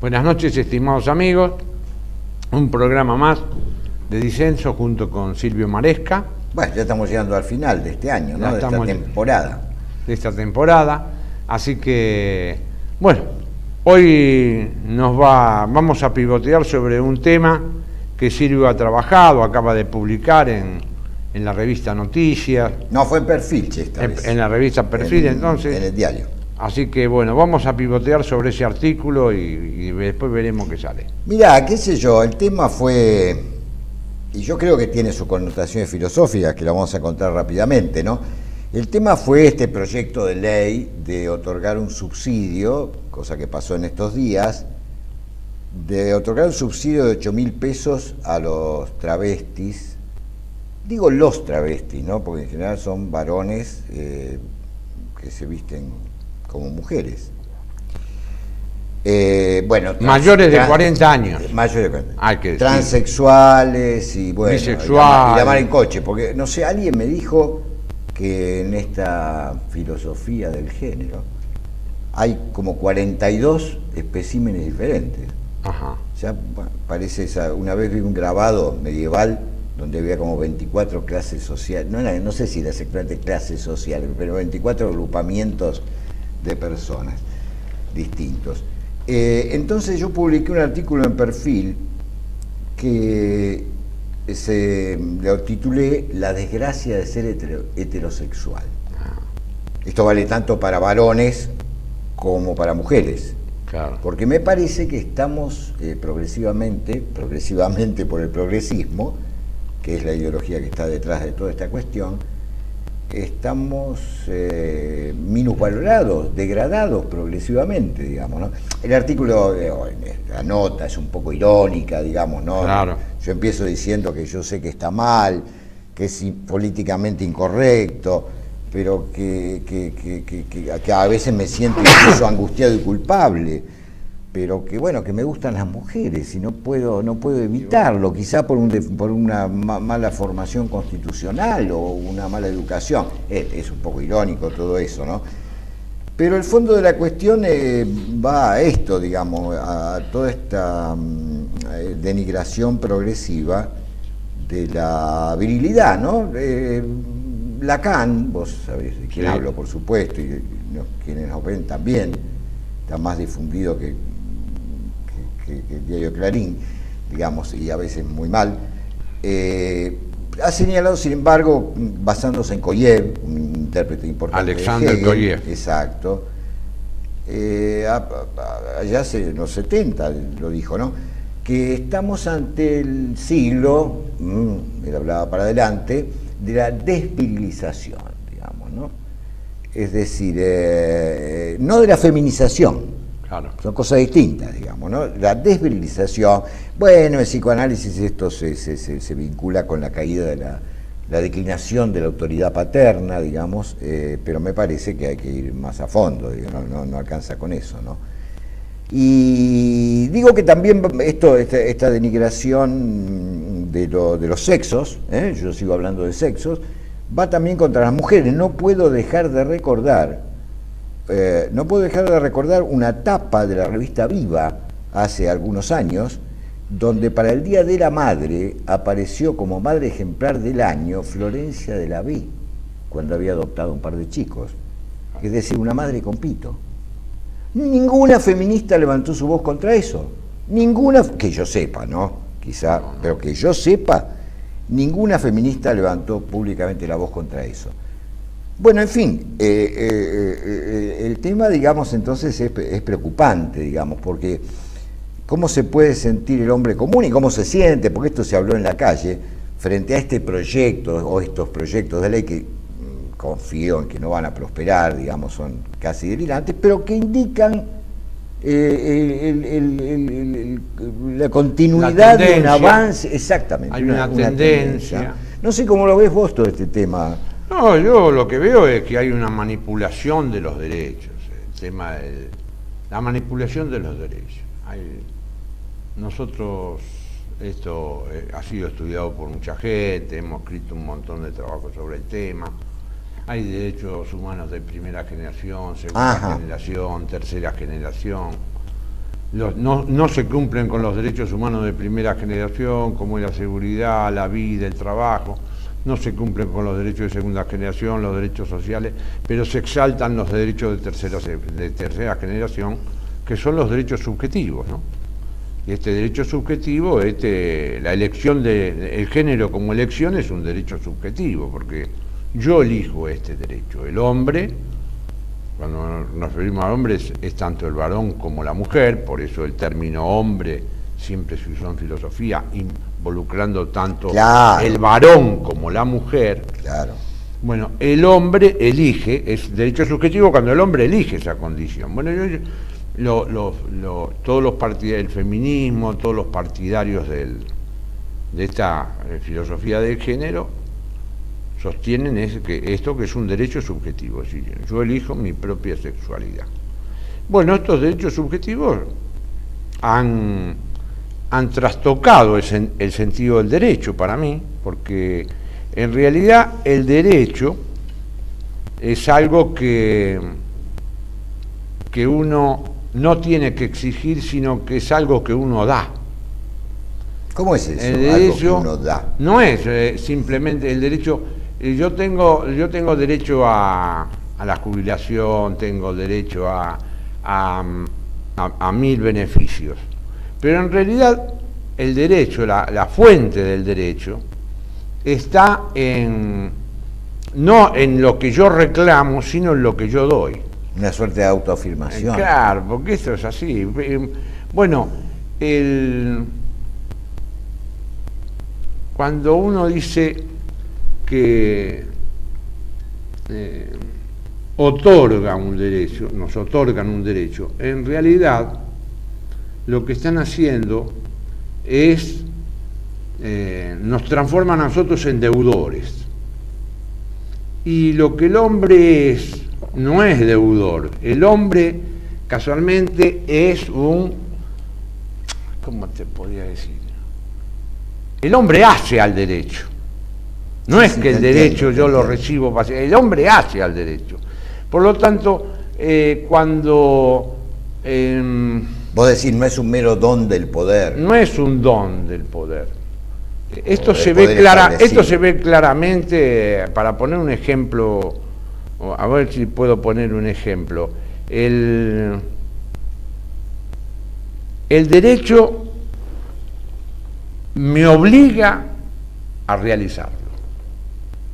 Buenas noches, estimados amigos. Un programa más de Disenso junto con Silvio Maresca. Bueno, ya estamos llegando al final de este año, ¿no? De esta temporada. De esta temporada. Así que, bueno, hoy vamos a pivotear sobre un tema que Silvio ha trabajado, acaba de publicar en la revista Noticias. No, fue en Perfil, esta vez. En la revista Perfil, entonces. En el diario. Así que, bueno, vamos a pivotear sobre ese artículo y después veremos qué sale. Mirá, qué sé yo, el tema fue, y yo creo que tiene sus connotaciones filosóficas, que lo vamos a contar rápidamente, ¿no? El tema fue este proyecto de ley de otorgar un subsidio, cosa que pasó en estos días, de otorgar un subsidio de 8.000 pesos a los travestis. Digo los travestis, ¿no? Porque en general son varones que se visten como mujeres. Bueno, mayores de 40 años. Mayores de 40. Transexuales y bueno, bisexuales. Y la mar en coche, porque no sé, alguien me dijo que en esta filosofía del género hay como 42 especímenes diferentes. Ajá. Ya parece una vez vi un grabado medieval donde había como 24 clases sociales, no sé si era exactamente clases sociales, pero 24 agrupamientos de personas distintos. Entonces yo publiqué un artículo en Perfil que lo titulé La desgracia de ser heterosexual. Esto vale tanto para varones como para mujeres. Claro. Porque me parece que estamos progresivamente por el progresismo, que es la ideología que está detrás de toda esta cuestión, estamos minusvalorados, degradados progresivamente, digamos, ¿no? El artículo, la nota es un poco irónica, digamos, ¿no? Claro. Yo empiezo diciendo que yo sé que está mal, que es políticamente incorrecto, pero que a veces me siento incluso angustiado y culpable, pero que bueno, que me gustan las mujeres y no puedo evitarlo, quizá por una mala formación constitucional o una mala educación. Es un poco irónico todo eso, ¿no? Pero el fondo de la cuestión va a esto, digamos, a toda esta denigración progresiva de la virilidad, ¿no? Lacan, vos sabés de quién hablo, por supuesto, y quienes nos ven también, está más difundido que el diario Clarín, digamos, y a veces muy mal, ha señalado, sin embargo, basándose en Koyev, un intérprete importante Alexander de Hegel, Koyev. Exacto, allá en los 70 lo dijo, ¿no? Que estamos ante el siglo, él hablaba para adelante, de la desvirilización, digamos, ¿no? Es decir, no de la feminización. Claro. Son cosas distintas, digamos, ¿no? La desvirilización, bueno, el psicoanálisis esto se vincula con la caída de la declinación de la autoridad paterna, digamos, pero me parece que hay que ir más a fondo, no alcanza con eso, ¿no? Y digo que también esta denigración de los sexos, yo sigo hablando de sexos, va también contra las mujeres. No puedo dejar de recordar una tapa de la revista Viva hace algunos años, donde para el Día de la Madre apareció como madre ejemplar del año Florencia de la B, cuando había adoptado un par de chicos, es decir, una madre con pito. Ninguna feminista levantó su voz contra eso, ninguna, que yo sepa, ¿no? Quizá, pero que yo sepa, ninguna feminista levantó públicamente la voz contra eso. Bueno, en fin, el tema, digamos, entonces es preocupante, digamos, porque cómo se puede sentir el hombre común y cómo se siente, porque esto se habló en la calle, frente a este proyecto o estos proyectos de ley que confío en que no van a prosperar, digamos, son casi delirantes, pero que indican la continuidad de un avance, exactamente. Hay una tendencia. No sé cómo lo ves vos todo este tema. No, yo lo que veo es que hay una manipulación de los derechos, el tema de la manipulación de los derechos. Nosotros, esto ha sido estudiado por mucha gente, hemos escrito un montón de trabajos sobre el tema. Hay derechos humanos de primera generación, segunda generación, tercera generación. no se cumplen con los derechos humanos de primera generación, como es la seguridad, la vida, el trabajo, no se cumplen con los derechos de segunda generación, los derechos sociales, pero se exaltan los derechos de tercera generación, que son los derechos subjetivos, ¿no? Y este derecho subjetivo, la elección el género como elección es un derecho subjetivo, porque yo elijo este derecho. El hombre, cuando nos referimos a hombres, es tanto el varón como la mujer, por eso el término hombre siempre se usó en filosofía, involucrando tanto el varón como la mujer. Claro. Bueno, el hombre elige, es derecho subjetivo cuando el hombre elige esa condición. Bueno, todos los partidarios del feminismo, todos los partidarios de esta filosofía del género, sostienen esto que es un derecho subjetivo, es decir, yo elijo mi propia sexualidad. Bueno, estos derechos subjetivos han trastocado el sentido del derecho para mí, porque en realidad el derecho es algo que uno no tiene que exigir, sino que es algo que uno da. ¿Cómo es eso? El derecho algo que uno da. No es simplemente el derecho. Yo tengo derecho a la jubilación, tengo derecho a 1000 beneficios. Pero en realidad el derecho, la fuente del derecho, está no en lo que yo reclamo, sino en lo que yo doy. Una suerte de autoafirmación. Claro, porque esto es así. Bueno, cuando uno dice que otorga un derecho, nos otorgan un derecho, en realidad lo que están haciendo es nos transforman a nosotros en deudores. Y lo que el hombre no es deudor. El hombre casualmente es ¿cómo te podría decir? El hombre hace al derecho. No es que el derecho yo lo recibo, el hombre hace al derecho. Por lo tanto, cuando... Vos decís, no es un mero don del poder. No es un don del poder. Esto se ve claramente, para poner un ejemplo, a ver si puedo poner un ejemplo. El derecho me obliga a realizarlo.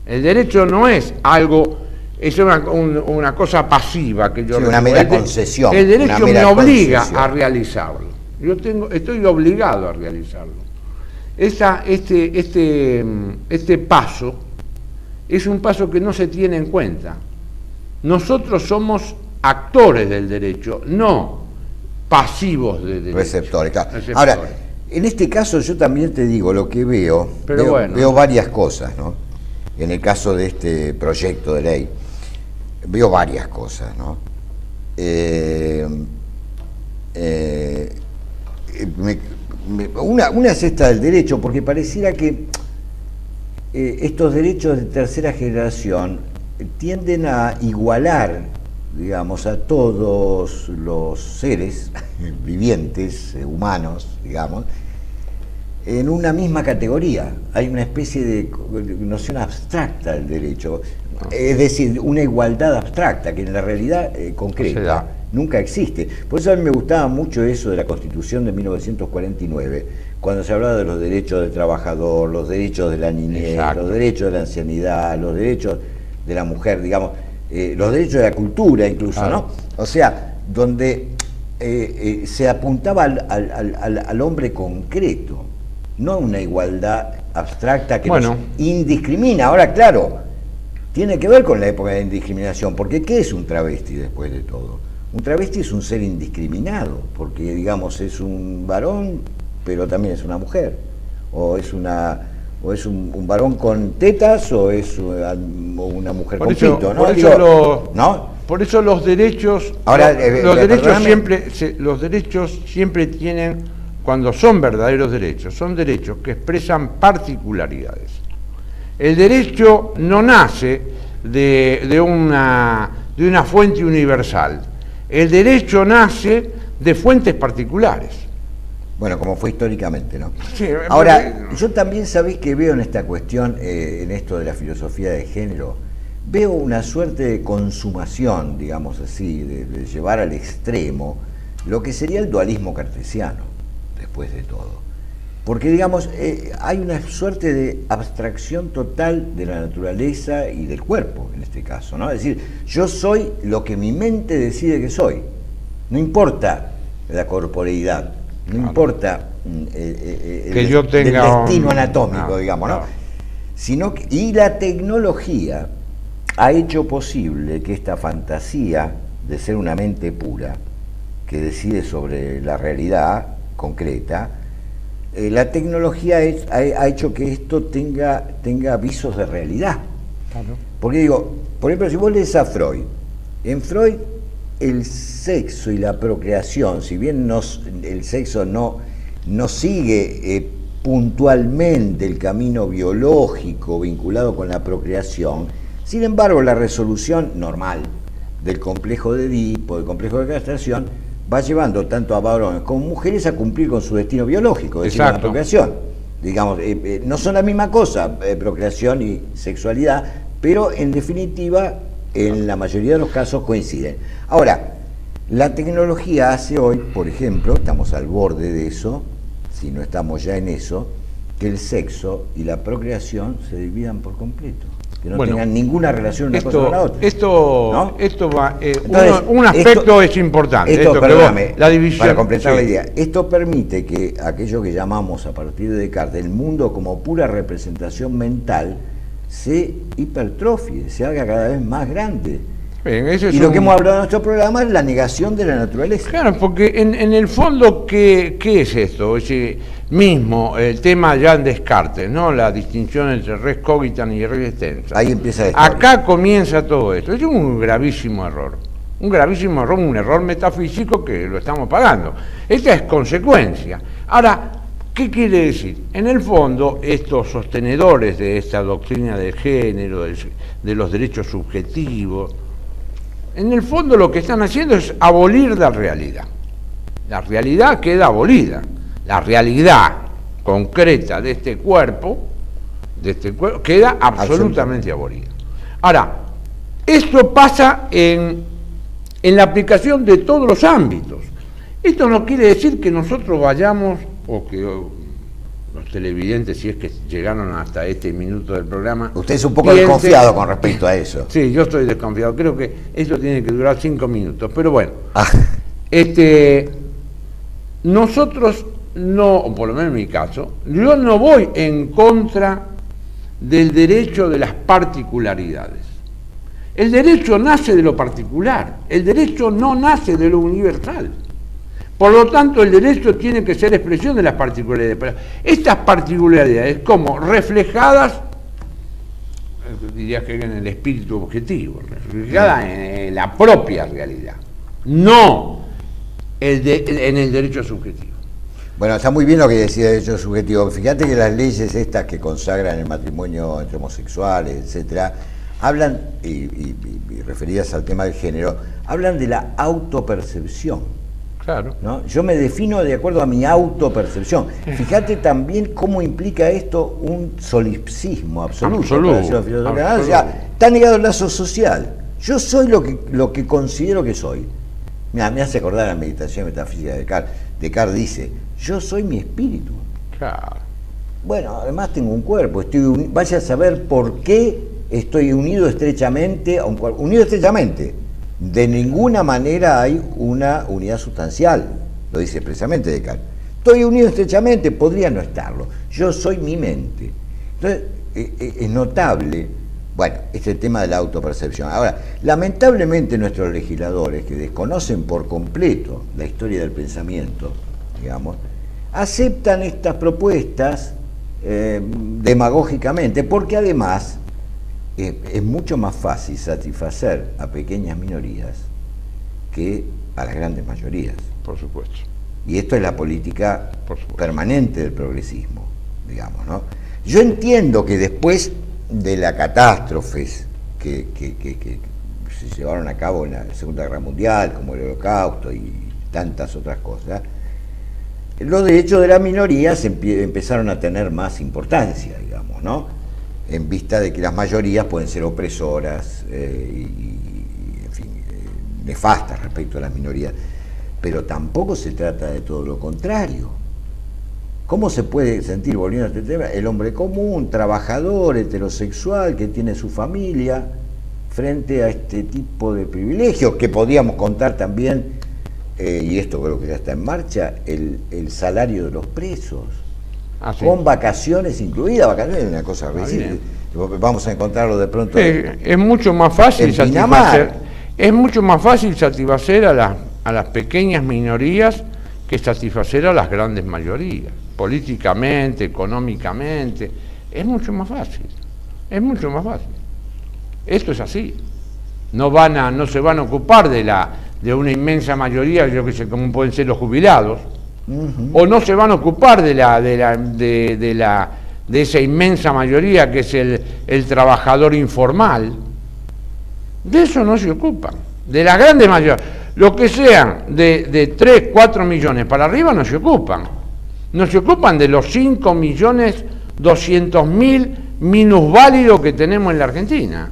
El derecho no es algo, es una cosa pasiva que yo recibo. Una mera concesión. El derecho me obliga a realizarlo. Estoy obligado a realizarlo. Este paso es un paso que no se tiene en cuenta. Nosotros somos actores del derecho, no pasivos del derecho. Receptores, claro. Ahora, en este caso yo también te digo lo que veo varias cosas, ¿no? En el caso de este proyecto de ley, veo varias cosas, ¿no? Una es esta del derecho, porque pareciera que estos derechos de tercera generación tienden a igualar, digamos, a todos los seres vivientes, humanos, digamos, en una misma categoría. Hay una especie de noción abstracta del derecho, es decir, una igualdad abstracta que en la realidad concreta nunca existe. Por eso a mí me gustaba mucho eso de la Constitución de 1949, cuando se hablaba de los derechos del trabajador, los derechos de la niñez, los derechos de la ancianidad, los derechos de la mujer, digamos, los derechos de la cultura incluso, ¿no? O sea, donde se apuntaba al hombre concreto, no una igualdad abstracta que nos indiscrimina. Ahora, claro, tiene que ver con la época de indiscriminación, porque ¿qué es un travesti después de todo? Un travesti es un ser indiscriminado, porque, digamos, es un varón, pero también es una mujer, o es un varón con tetas, o es una mujer con pito, ¿no? Por eso los derechos, los derechos siempre tienen, cuando son verdaderos derechos, son derechos que expresan particularidades. El derecho no nace de una fuente universal. El derecho nace de fuentes particulares. Bueno, como fue históricamente, ¿no? Sí, ahora, yo también sabéis que veo en esta cuestión, en esto de la filosofía de género, veo una suerte de consumación, digamos así, de llevar al extremo lo que sería el dualismo cartesiano, después de todo. Porque, digamos, hay una suerte de abstracción total de la naturaleza y del cuerpo, en este caso, ¿no? Es decir, yo soy lo que mi mente decide que soy. No importa la corporeidad, no importa que yo tenga el destino anatómico, digamos, ¿no? Sino que, y la tecnología ha hecho posible que esta fantasía de ser una mente pura, que decide sobre la realidad concreta, la tecnología ha hecho que esto tenga visos de realidad. Claro. Porque digo, por ejemplo, si vos lees a Freud, en Freud el sexo y la procreación, si bien el sexo no sigue puntualmente el camino biológico vinculado con la procreación, sin embargo la resolución normal del complejo de Edipo, del complejo de castración, va llevando tanto a varones como mujeres a cumplir con su destino biológico, es decir, la procreación. Digamos, no son la misma cosa, procreación y sexualidad, pero en definitiva, en la mayoría de los casos coinciden. Ahora, la tecnología hace hoy, por ejemplo, estamos al borde de eso, si no estamos ya en eso, que el sexo y la procreación se dividan por completo, que no tengan ninguna relación una cosa con la otra. Esto va, entonces, un aspecto es importante. Perdóname, la división, para completar la idea, esto permite que aquello que llamamos a partir de Descartes el mundo como pura representación mental se hipertrofie, se haga cada vez más grande. Bien, y lo que hemos hablado en nuestro programa es la negación de la naturaleza. Claro, porque en el fondo, ¿qué es esto? Es decir, mismo el tema ya en Descartes, ¿no? La distinción entre res cogitan y res extensa. Ahí empieza acá comienza todo esto. Es un gravísimo error. Un error metafísico que lo estamos pagando. Esta es consecuencia. Ahora, ¿qué quiere decir? En el fondo, estos sostenedores de esta doctrina del género, de los derechos subjetivos, en el fondo lo que están haciendo es abolir la realidad. La realidad queda abolida. La realidad concreta de este cuerpo queda absolutamente abolida. Ahora, esto pasa en la aplicación de todos los ámbitos. Esto no quiere decir que nosotros vayamos, o que los televidentes, si es que llegaron hasta este minuto del programa... Usted es un poco desconfiado con respecto a eso. Sí, yo estoy desconfiado. Creo que esto tiene que durar 5 minutos. Pero bueno, nosotros no, o por lo menos en mi caso, yo no voy en contra del derecho de las particularidades. El derecho nace de lo particular. El derecho no nace de lo universal. Por lo tanto, el derecho tiene que ser expresión de las particularidades. Pero estas particularidades, como reflejadas, diría que en el espíritu objetivo, reflejadas en la propia realidad, no en el derecho subjetivo. Bueno, está muy bien lo que decía el derecho subjetivo. Fíjate que las leyes estas que consagran el matrimonio entre homosexuales, etcétera, hablan, y referidas al tema del género, hablan de la autopercepción. Claro. ¿No? Yo me defino de acuerdo a mi autopercepción. Fíjate también cómo implica esto un solipsismo absoluto. O sea, está negado el lazo social. Yo soy lo que considero que soy. Mira, me hace acordar la meditación metafísica de Descartes. Descartes dice, yo soy mi espíritu. Claro. Bueno, además tengo un cuerpo. Vaya a saber por qué estoy unido estrechamente a un cuerpo. Unido estrechamente. De ninguna manera hay una unidad sustancial, lo dice expresamente Descartes. Estoy unido estrechamente, podría no estarlo. Yo soy mi mente. Entonces, es notable, bueno, este tema de la autopercepción. Ahora, lamentablemente nuestros legisladores, que desconocen por completo la historia del pensamiento, digamos, aceptan estas propuestas demagógicamente, porque además es mucho más fácil satisfacer a pequeñas minorías que a las grandes mayorías. Por supuesto. Y esto es la política permanente del progresismo, digamos, ¿no? Yo entiendo que después de las catástrofes que se llevaron a cabo en la Segunda Guerra Mundial, como el Holocausto y tantas otras cosas, los derechos de las minorías empezaron a tener más importancia, digamos, ¿no? En vista de que las mayorías pueden ser opresoras en fin, nefastas respecto a las minorías. Pero tampoco se trata de todo lo contrario. ¿Cómo se puede sentir, volviendo a este tema, el hombre común, trabajador, heterosexual, que tiene su familia, frente a este tipo de privilegios que podíamos contar también, y esto creo que ya está en marcha, el salario de los presos, con vacaciones incluidas? Vacaciones es una cosa reciente. Vamos a encontrarlo de pronto. Es mucho más fácil satisfacer a las pequeñas minorías que satisfacer a las grandes mayorías, políticamente, económicamente. Es mucho más fácil. Esto es así. No se van a ocupar de una inmensa mayoría, yo que sé, como pueden ser los jubilados, o no se van a ocupar de esa inmensa mayoría que es el trabajador informal. De eso no se ocupan. De la grande mayoría. Lo que sean de 3, 4 millones para arriba no se ocupan. No se ocupan de los 5.200.000 minusválidos que tenemos en la Argentina.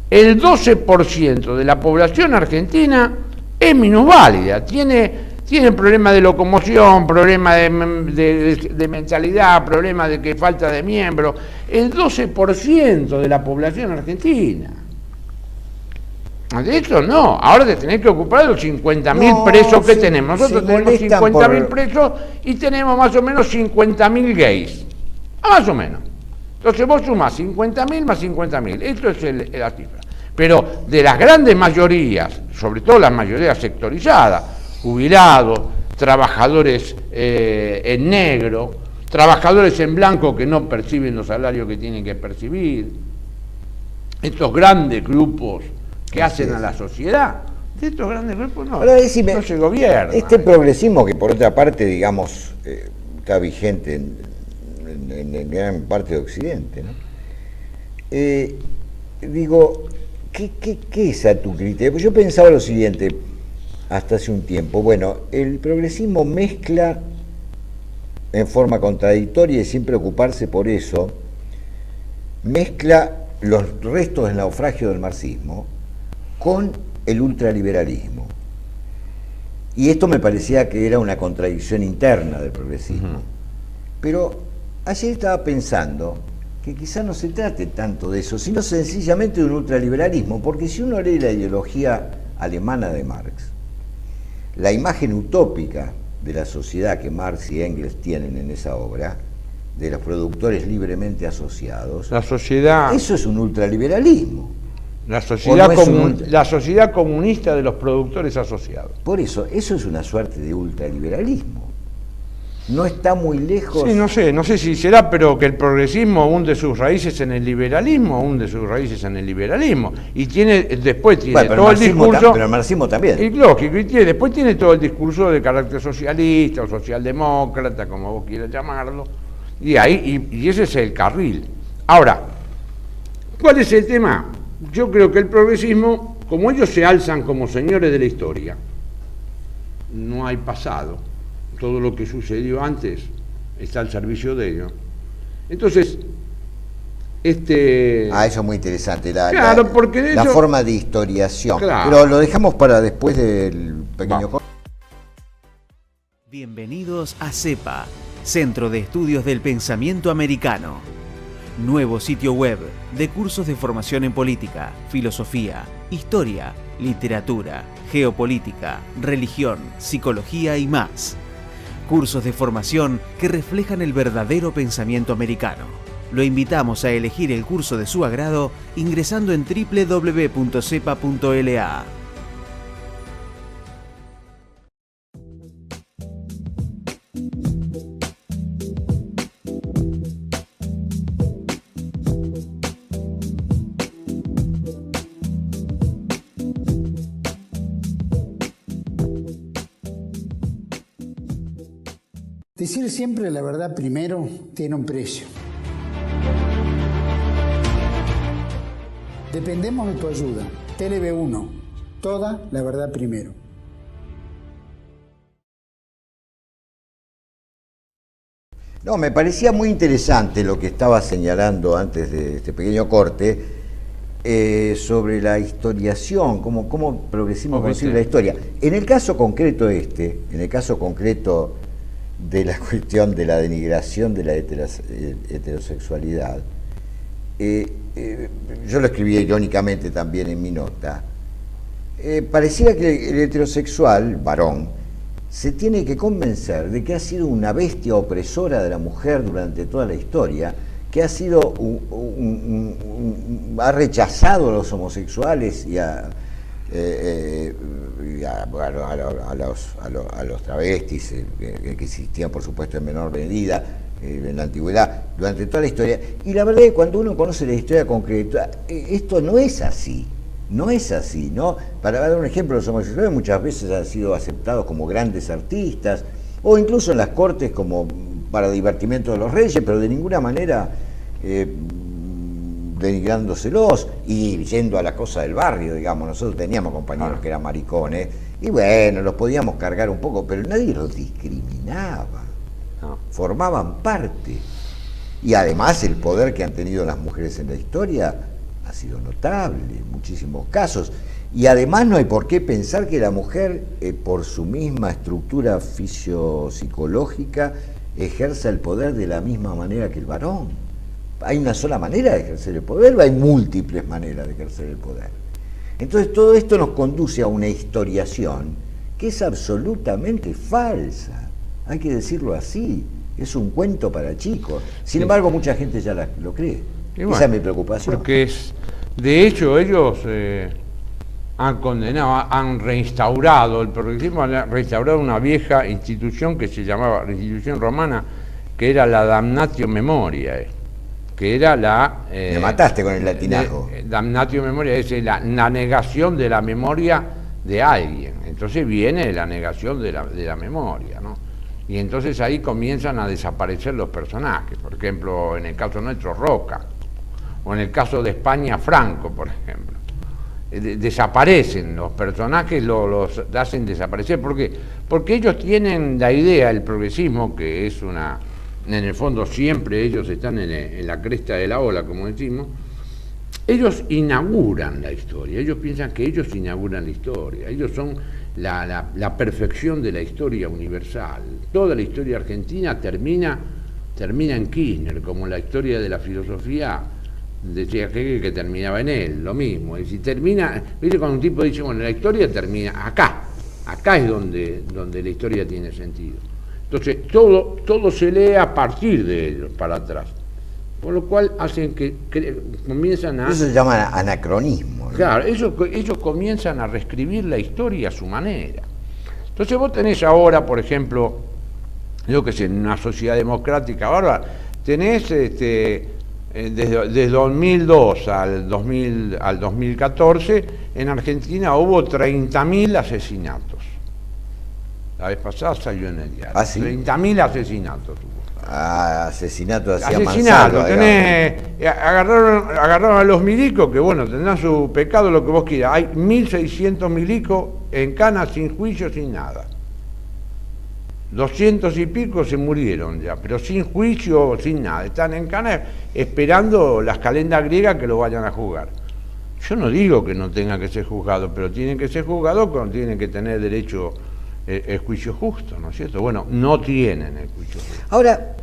El 12% de la población argentina es minusválida, tiene problemas de locomoción, problemas de mentalidad, problemas de que falta de miembros. El 12% de la población argentina. De hecho, no. Ahora te tenés que ocupar de los 50.000 presos que tenemos. Nosotros tenemos 50.000 presos y tenemos más o menos 50.000 gays. Más o menos. Entonces vos sumás 50.000 más 50.000. Esto es la cifra. Pero de las grandes mayorías, sobre todo las mayorías sectorizadas, jubilados, trabajadores en negro, trabajadores en blanco que no perciben los salarios que tienen que percibir, estos grandes grupos que hacen a la sociedad, de estos grandes grupos no se gobierna. Este progresismo que por otra parte, digamos, está vigente en gran parte de Occidente, ¿no? Digo, ¿qué es a tu criterio? Pues yo pensaba lo siguiente, hasta hace un tiempo, bueno, el progresismo mezcla en forma contradictoria y sin preocuparse por eso, mezcla los restos del naufragio del marxismo con el ultraliberalismo. Y esto me parecía que era una contradicción interna del progresismo. Pero ayer estaba pensando que quizá no se trate tanto de eso, sino sencillamente de un ultraliberalismo, porque si uno lee la ideología alemana de Marx, la imagen utópica de la sociedad que Marx y Engels tienen en esa obra, de los productores libremente asociados, eso es un ultraliberalismo. La sociedad comunista de los productores asociados. Por eso es una suerte de ultraliberalismo. No está muy lejos. Sí, no sé si será, pero que el progresismo hunde sus raíces en el liberalismo, y después tiene todo el discurso. Pero el marxismo también. Y lógico, después tiene todo el discurso de carácter socialista o socialdemócrata, como vos quieras llamarlo, y ese es el carril. Ahora, ¿cuál es el tema? Yo creo que el progresismo, como ellos se alzan como señores de la historia, no hay pasado, todo lo que sucedió antes está al servicio de ellos. Entonces, eso es muy interesante, porque la forma de historiación. Claro. Pero lo dejamos para después del pequeño corte. Bienvenidos a CEPA, Centro de Estudios del Pensamiento Americano. Nuevo sitio web de cursos de formación en política, filosofía, historia, literatura, geopolítica, religión, psicología y más. Cursos de formación que reflejan el verdadero pensamiento americano. Lo invitamos a elegir el curso de su agrado ingresando en www.cepa.la. Decir siempre la verdad primero tiene un precio. Dependemos de tu ayuda. TLB1, toda la verdad primero. No, me parecía muy interesante lo que estaba señalando antes de este pequeño corte sobre la historiación, cómo progresivamente concibe la historia. En el caso concreto en el caso concreto de la cuestión de la denigración de la heterosexualidad, yo lo escribí irónicamente también en mi nota, parecía que el heterosexual, varón, se tiene que convencer de que ha sido una bestia opresora de la mujer durante toda la historia, que ha sido ha rechazado a los homosexuales y a los travestis, que existían por supuesto en menor medida en la antigüedad, durante toda la historia. Y la verdad es que cuando uno conoce la historia concreta, esto no es así. No es así, ¿no? Para dar un ejemplo, los homosexuales muchas veces han sido aceptados como grandes artistas, o incluso en las cortes como para divertimiento de los reyes, pero de ninguna manera denigrándoselos y yendo a la cosa del barrio, digamos. Nosotros teníamos compañeros que eran maricones, y bueno, los podíamos cargar un poco, pero nadie los discriminaba, formaban parte. Y además el poder que han tenido las mujeres en la historia ha sido notable en muchísimos casos, y además no hay por qué pensar que la mujer, por su misma estructura fisiopsicológica, ejerza el poder de la misma manera que el varón. ¿Hay una sola manera de ejercer el poder o hay múltiples maneras de ejercer el poder? Entonces todo esto nos conduce a una historiación que es absolutamente falsa, hay que decirlo así, es un cuento para chicos. Sin embargo, mucha gente ya lo cree. Bueno, esa es mi preocupación. Porque de hecho ellos han condenado, han reinstaurado, el progresismo ha reinstaurado una vieja institución que se llamaba, la institución romana, que era la damnatio memoriae, que era la... Me mataste con el latinajo. Damnatio memoriae es la negación de la memoria de alguien. Entonces viene la negación de la memoria, ¿no? Y entonces ahí comienzan a desaparecer los personajes. Por ejemplo, en el caso nuestro, Roca. O en el caso de España, Franco, por ejemplo. Desaparecen los personajes, los hacen desaparecer. ¿Por qué? Porque ellos tienen la idea, el progresismo, que es una... En el fondo siempre ellos están en la cresta de la ola, como decimos. Ellos inauguran la historia, ellos piensan que ellos inauguran la historia. Ellos son la perfección de la historia universal. Toda la historia argentina termina en Kirchner, como la historia de la filosofía decía que terminaba en él, lo mismo. Y si termina, ¿viste? Cuando un tipo dice, bueno, la historia termina acá es donde la historia tiene sentido. Entonces todo se lee a partir de ellos, para atrás. Por lo cual hacen que comienzan a... Eso se llama anacronismo, ¿no? Claro, ellos comienzan a reescribir la historia a su manera. Entonces vos tenés ahora, por ejemplo, yo que sé, en una sociedad democrática, ahora tenés desde 2002 al 2014, en Argentina hubo 30.000 asesinatos. La vez pasada salió en el diario. ¿Ah, sí? 30.000 asesinatos hubo. Asesinato hacia Mansalva, agarraron a los milicos, que bueno, tendrán su pecado, lo que vos quieras. Hay 1.600 milicos en cana, sin juicio, sin nada. 200 y pico se murieron ya, pero sin juicio, sin nada. Están en cana esperando las calendas griegas que lo vayan a juzgar. Yo no digo que no tenga que ser juzgado, pero tienen que ser juzgados cuando tienen que tener derecho el juicio justo, ¿no es cierto? Bueno, no tienen el juicio justo. Ahora,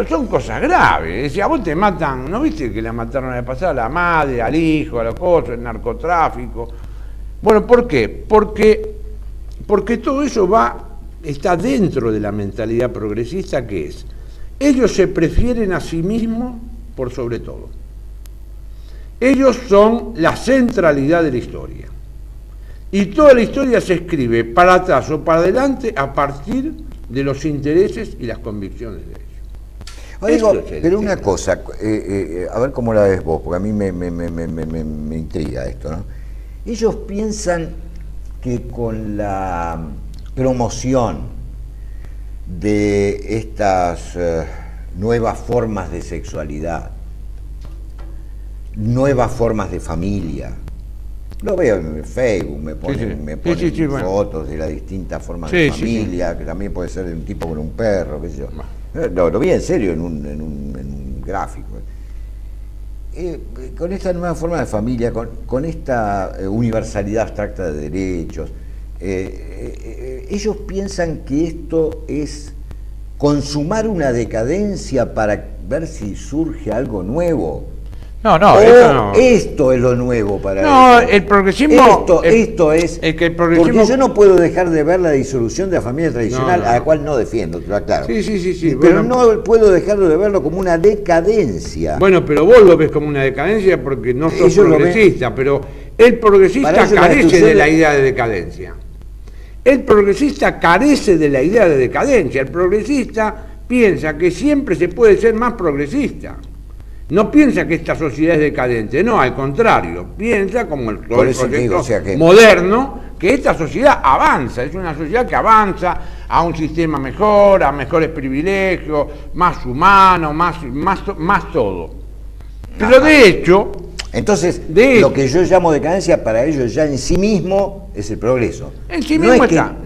son cosas graves. Si a vos te matan, ¿no viste que la mataron la vez pasada? A la madre, al hijo, a los cosas, el narcotráfico. Bueno, ¿por qué? Porque todo eso está dentro de la mentalidad progresista, que es, ellos se prefieren a sí mismos por sobre todo. Ellos son la centralidad de la historia. Y toda la historia se escribe para atrás o para adelante a partir de los intereses y las convicciones de ellos. Digo, pero una cosa, a ver cómo la ves vos, porque a mí me intriga esto, ¿no? Ellos piensan que con la promoción de estas nuevas formas de sexualidad, nuevas formas de familia, lo veo en Facebook, me ponen bueno, fotos de las distintas formas de familia, que también puede ser de un tipo con un perro, qué sé yo. No, lo vi en serio en un gráfico. Con esta nueva forma de familia, con esta universalidad abstracta de derechos, ellos piensan que esto es consumar una decadencia para ver si surge algo nuevo. No, esto no. Esto es lo nuevo para No, ellos. el progresismo... Esto es... que el progresismo... Porque yo no puedo dejar de ver la disolución de la familia tradicional, No. a la cual no defiendo, claro. Sí. Pero Bueno, no puedo dejar de verlo como una decadencia. bueno, pero vos lo ves como una decadencia porque no sos Ellos lo ven- progresista, pero el Para progresista ellos la carece destrucción de la de- idea de decadencia. El progresista carece de la idea de decadencia. El progresista piensa que siempre se puede ser más progresista. No piensa que esta sociedad es decadente, no, al contrario, piensa como el Por eso proyecto digo, o sea que- moderno, que esta sociedad avanza, es una sociedad que avanza a un sistema mejor, a mejores privilegios, más humano, más todo. Pero de hecho, Entonces, De lo hecho. que yo llamo decadencia para ellos ya en sí mismo es el progreso. en sí No mismo es que- está,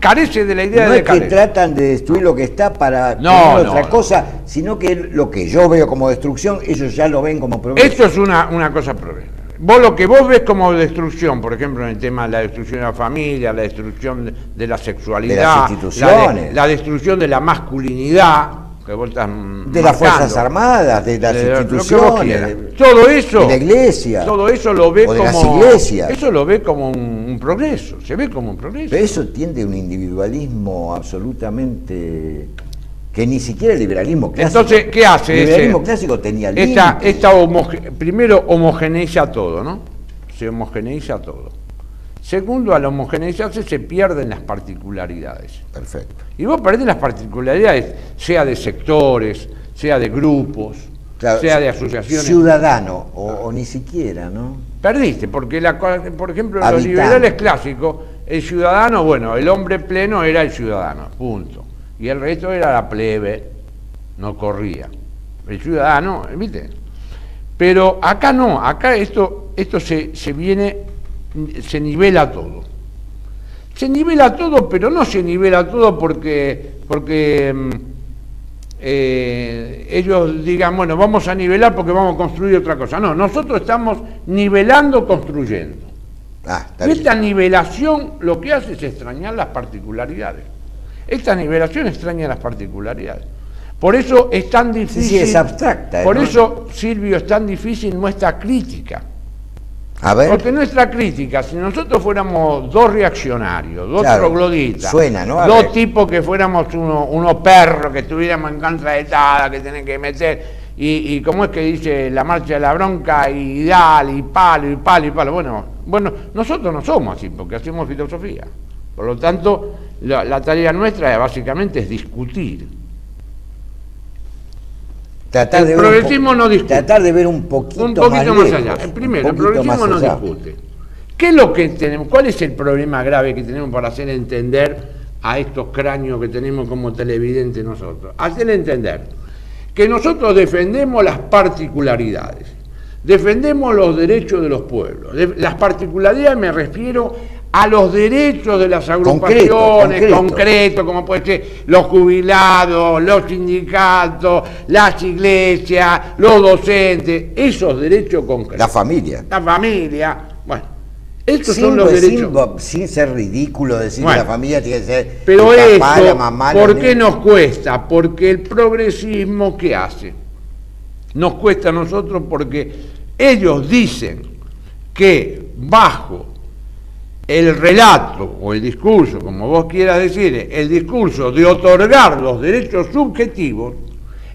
carece de la idea No de es que decadencia. tratan de destruir lo que está para No, poner no, otra no. cosa, sino que lo que yo veo como destrucción, ellos ya lo ven como progreso. Esto es una cosa progresiva. Lo que vos ves como destrucción, por ejemplo, en el tema de la destrucción de la familia, la destrucción de la sexualidad, De las instituciones. la destrucción de la masculinidad, que vos estás de las Fuerzas Armadas, de las lo que vos instituciones, quieras. Todo eso, de la iglesia, todo eso lo ve o de como las iglesias. eso lo ve como un progreso, se ve como un progreso. Pero eso tiende a un individualismo absolutamente que ni siquiera el liberalismo clásico. Entonces, ¿qué hace El ese? liberalismo clásico tenía límites. Primero homogeneiza todo, ¿no? Se homogeneiza todo. Segundo, al homogeneizarse se pierden las particularidades. Perfecto. Y vos perdés las particularidades, sea de sectores, sea de grupos, Claro, sea de asociaciones. ciudadano, o ni siquiera, ¿no? Perdiste, porque por ejemplo en los Habitante. liberales clásicos, el ciudadano, bueno, el hombre pleno era el ciudadano, punto. Y el resto era la plebe, no corría. El ciudadano, ¿viste? Pero acá no, acá esto se nivela todo. Se nivela todo, pero no se nivela todo porque ellos digan, bueno, vamos a nivelar porque vamos a construir otra cosa. No, nosotros estamos nivelando, construyendo. Está Y esta bien. nivelación lo que hace es extrañar las particularidades. Esta nivelación extraña las particularidades. Por eso es tan difícil. Sí, es abstracta, Por ¿no? eso, Silvio, es tan difícil nuestra crítica. A ver, Porque nuestra crítica, si nosotros fuéramos dos reaccionarios, dos Claro, trogloditas, suena, ¿no? A dos ver. tipos que fuéramos unos perros, que estuviéramos en contra de Tada, que tienen que meter, y como es que dice la marcha de la bronca, y dale, y palo, y palo, y palo. Bueno, nosotros no somos así, porque hacemos filosofía. Por lo tanto, la tarea nuestra básicamente es discutir. tratar el de ver progresismo no discute. tratar de ver un poquito más lejos, allá. Primero, un el poquito progresismo más no allá. discute. ¿Qué es lo que tenemos? ¿Cuál es el problema grave que tenemos para hacer entender a estos cráneos que tenemos como televidentes nosotros? Hacer entender que nosotros defendemos las particularidades, defendemos los derechos de los pueblos. Las particularidades me refiero a los derechos de las agrupaciones, concretos, como puede ser los jubilados, los sindicatos, las iglesias, los docentes, esos derechos concretos. La familia. La familia, bueno, estos son los derechos. Sin ser ridículo decir Bueno, que la familia tiene que ser Pero el papá, esto, la mamá, ¿por los qué niños. nos cuesta? Porque el progresismo, ¿qué hace? Nos cuesta a nosotros porque ellos dicen que bajo el relato o el discurso, como vos quieras decir, el discurso de otorgar los derechos subjetivos,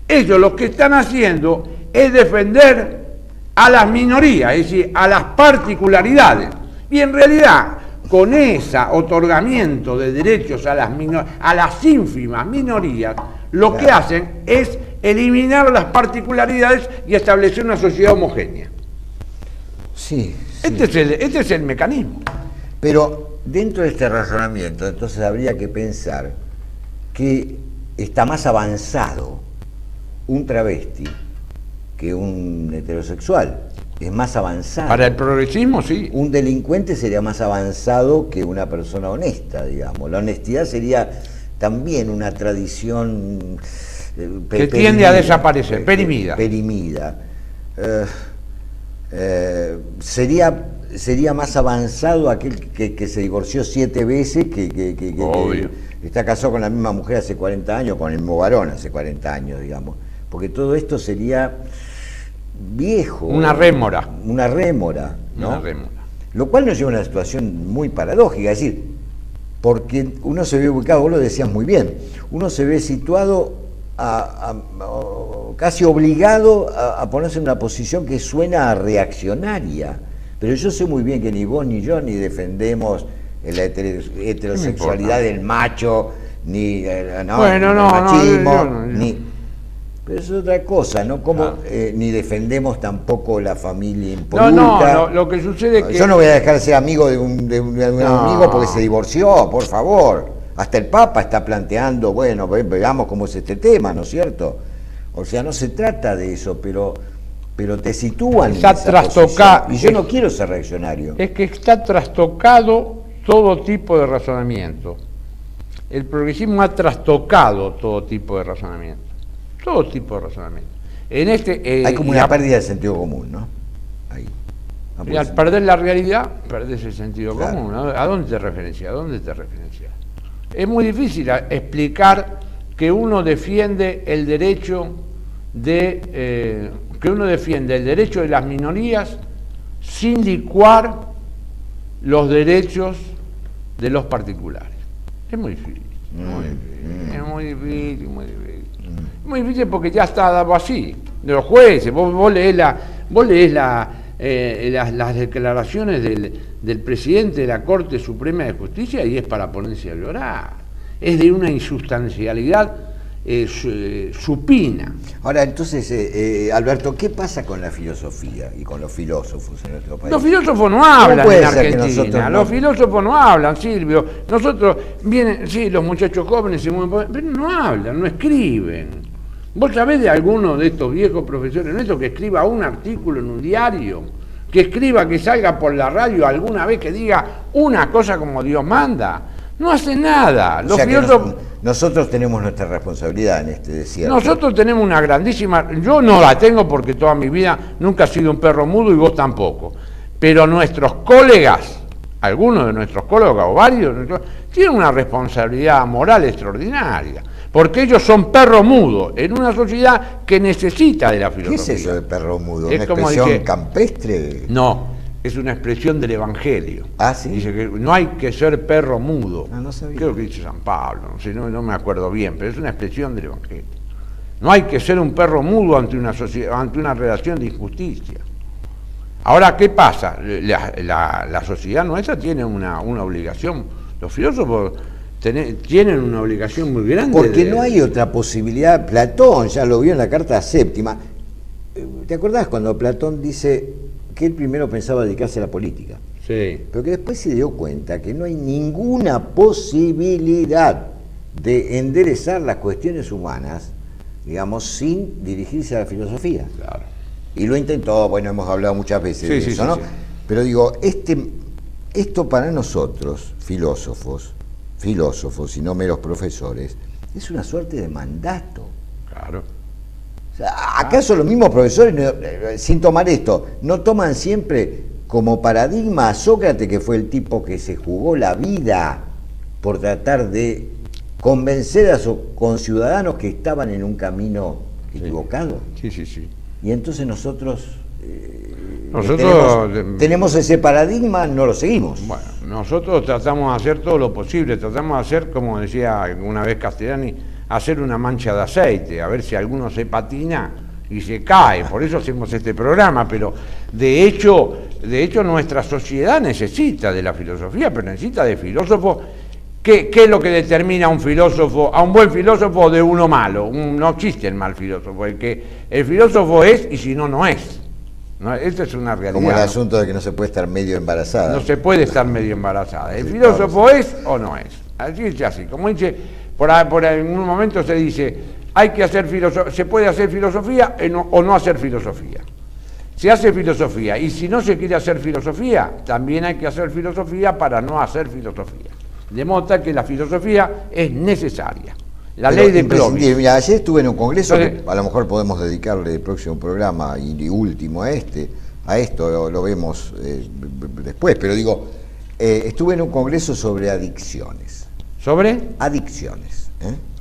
ellos lo que están haciendo es defender a las minorías, es decir, a las particularidades. Y en realidad, con ese otorgamiento de derechos a las ínfimas minorías, lo que hacen es eliminar las particularidades y establecer una sociedad homogénea. Sí, Este es el mecanismo. pero dentro de este razonamiento, entonces habría que pensar que está más avanzado un travesti que un heterosexual. Es más avanzado. Para el progresismo, sí. Un delincuente sería más avanzado que una persona honesta, digamos. La honestidad sería también una tradición que tiende a desaparecer, perimida. Perimida. Sería más avanzado aquel que se divorció 7 veces, que está casado con la misma mujer hace 40 años, con el mismo varón hace 40 años, digamos. Porque todo esto sería viejo. Una rémora. Una rémora, ¿no? Una rémora. Lo cual nos lleva a una situación muy paradójica, es decir, porque uno se ve ubicado, vos lo decías muy bien, uno se ve situado casi obligado a ponerse en una posición que suena reaccionaria. Pero yo sé muy bien que ni vos ni yo ni defendemos la heterosexualidad del macho, ni el machismo, ni... Pero eso es otra cosa, ¿no? Como ni defendemos tampoco la familia impoluta. No, lo que sucede es que... Yo no voy a dejar de ser amigo de un amigo porque se divorció, por favor. Hasta el Papa está planteando, bueno, veamos cómo es este tema, ¿no es cierto? O sea, no se trata de eso, pero te sitúan está en esa trastocado. posición. Y yo no quiero ser reaccionario. Es que está trastocado todo tipo de razonamiento. El progresismo ha trastocado todo tipo de razonamiento. Todo tipo de razonamiento. Hay como una pérdida de sentido común, ¿no? Ahí. Y al perder la realidad, perdés el sentido Claro. común, ¿no? ¿A dónde te referencias? Es muy difícil explicar que uno defiende el derecho de las minorías sin licuar los derechos de los particulares. Es muy difícil. Es muy difícil. Muy difícil porque ya está dado así. De los jueces, vos leés las declaraciones del presidente de la Corte Suprema de Justicia y es para ponerse a llorar. Es de una insustancialidad supina. Ahora, entonces, Alberto, ¿qué pasa con la filosofía y con los filósofos en nuestro país? Los filósofos no hablan en Argentina, los filósofos no hablan, Silvio. Nosotros vienen, sí, los muchachos jóvenes se mueven, pero no hablan, no escriben. ¿Vos sabés de alguno de estos viejos profesores nuestros que escriba un artículo en un diario? Que salga por la radio alguna vez que diga una cosa como Dios manda. No hace nada. O sea nosotros tenemos nuestra responsabilidad en este desierto. Nosotros tenemos una grandísima... Yo no la tengo porque toda mi vida nunca he sido un perro mudo y vos tampoco. Pero nuestros colegas, algunos de nuestros colegas o varios, tienen una responsabilidad moral extraordinaria. Porque ellos son perro mudo en una sociedad que necesita de la filosofía. ¿Qué es eso de perro mudo? Es ¿Una como expresión campestre? No, es una expresión del Evangelio. Ah, ¿sí? Dice que no hay que ser perro mudo. Ah, no sabía. Creo que dice San Pablo, no sé, no me acuerdo bien, pero es una expresión del Evangelio. No hay que ser un perro mudo ante una sociedad, ante una relación de injusticia. Ahora, ¿qué pasa? La sociedad nuestra tiene una obligación. Los filósofos tienen una obligación muy grande. Porque no hay otra posibilidad. Platón ya lo vio en la carta séptima. ¿Te acordás cuando Platón dice que él primero pensaba dedicarse a la política? Sí. Pero que después se dio cuenta que no hay ninguna posibilidad de enderezar las cuestiones humanas, digamos, sin dirigirse a la filosofía. Claro. Y lo intentó, bueno, hemos hablado muchas veces de eso, ¿no? Sí. Pero digo, esto para nosotros, filósofos y no meros profesores, es una suerte de mandato. Claro. O sea, ¿acaso los mismos profesores, sin tomar esto, no toman siempre como paradigma a Sócrates, que fue el tipo que se jugó la vida por tratar de convencer a sus conciudadanos que estaban en un camino equivocado? Sí. Y entonces nosotros Nosotros tenemos ese paradigma, no lo seguimos. Bueno, nosotros tratamos de hacer todo lo posible, tratamos de hacer, como decía una vez Castellani, hacer una mancha de aceite, a ver si alguno se patina y se cae, por eso hacemos este programa, pero de hecho nuestra sociedad necesita de la filosofía, pero necesita de filósofos. ¿Qué es lo que determina a un filósofo, a un buen filósofo de uno malo? No existe el mal filósofo, el filósofo es y si no, no es. ¿No? Esta es una realidad. Como el asunto de que no se puede estar medio embarazada. No se puede estar medio embarazada. ¿El filósofo es o no es? Así es así. Como dice, por un momento se dice, hay que hacer se puede hacer filosofía o no hacer filosofía. Se hace filosofía y si no se quiere hacer filosofía, también hay que hacer filosofía para no hacer filosofía. De modo tal que la filosofía es necesaria. La Pero ley de imprescindible. Clovis. Mira, ayer estuve en un congreso Entonces, que a lo mejor podemos dedicarle el próximo programa y último a esto lo vemos después, pero digo, estuve en un congreso sobre adicciones. ¿Sobre? Adicciones.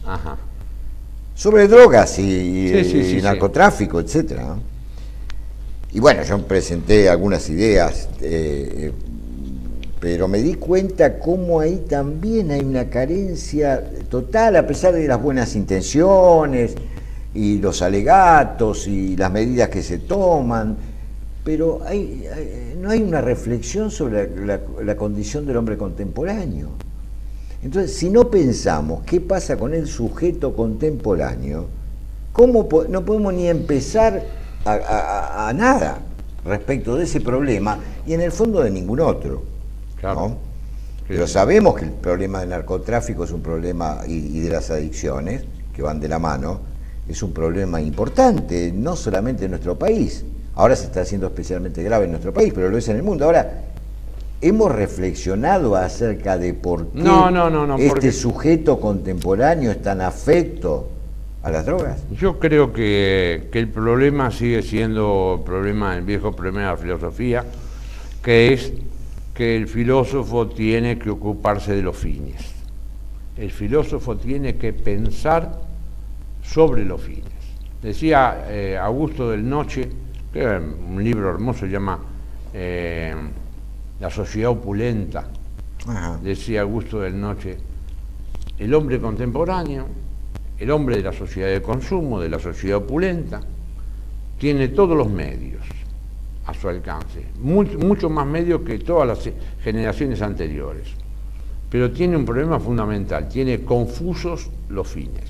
Ajá. Sobre drogas y Sí. narcotráfico, etcétera, ¿no? Y bueno, yo presenté algunas ideas, pero me di cuenta cómo ahí también hay una carencia total, a pesar de las buenas intenciones y los alegatos y las medidas que se toman, pero no hay una reflexión sobre la condición del hombre contemporáneo. Entonces, si no pensamos qué pasa con el sujeto contemporáneo, no podemos ni empezar a nada respecto de ese problema y en el fondo de ningún otro. Claro. ¿No? Pero sabemos que el problema del narcotráfico es un problema, y de las adicciones, que van de la mano, es un problema importante, no solamente en nuestro país. Ahora se está haciendo especialmente grave en nuestro país, pero lo es en el mundo. Ahora, ¿hemos reflexionado acerca de por qué porque sujeto contemporáneo es tan afecto a las drogas? yo creo que el problema sigue siendo el viejo problema de la filosofía, que es que el filósofo tiene que ocuparse de los fines. El filósofo tiene que pensar sobre los fines. Decía Augusto del Noche, que es un libro hermoso, se llama La sociedad opulenta. Ajá. Decía Augusto del Noche, el hombre contemporáneo, el hombre de la sociedad de consumo, de la sociedad opulenta, tiene todos los medios a su alcance, mucho más medios que todas las generaciones anteriores, pero tiene un problema fundamental, tiene confusos los fines.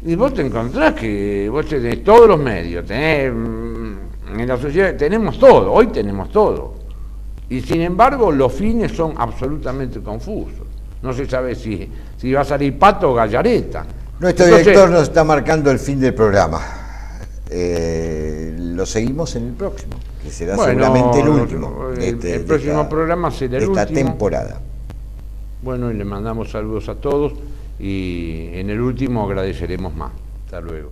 Y vos te encontrás que vos tenés todos los medios, en la sociedad tenemos todo, hoy tenemos todo, y sin embargo los fines son absolutamente confusos. No se sabe si va a salir Pato o Gallareta. Nuestro director nos está marcando el fin del programa. Lo seguimos en el próximo, que será seguramente el último. El próximo programa será el último. Esta temporada. Bueno, y le mandamos saludos a todos y en el último agradeceremos más. Hasta luego.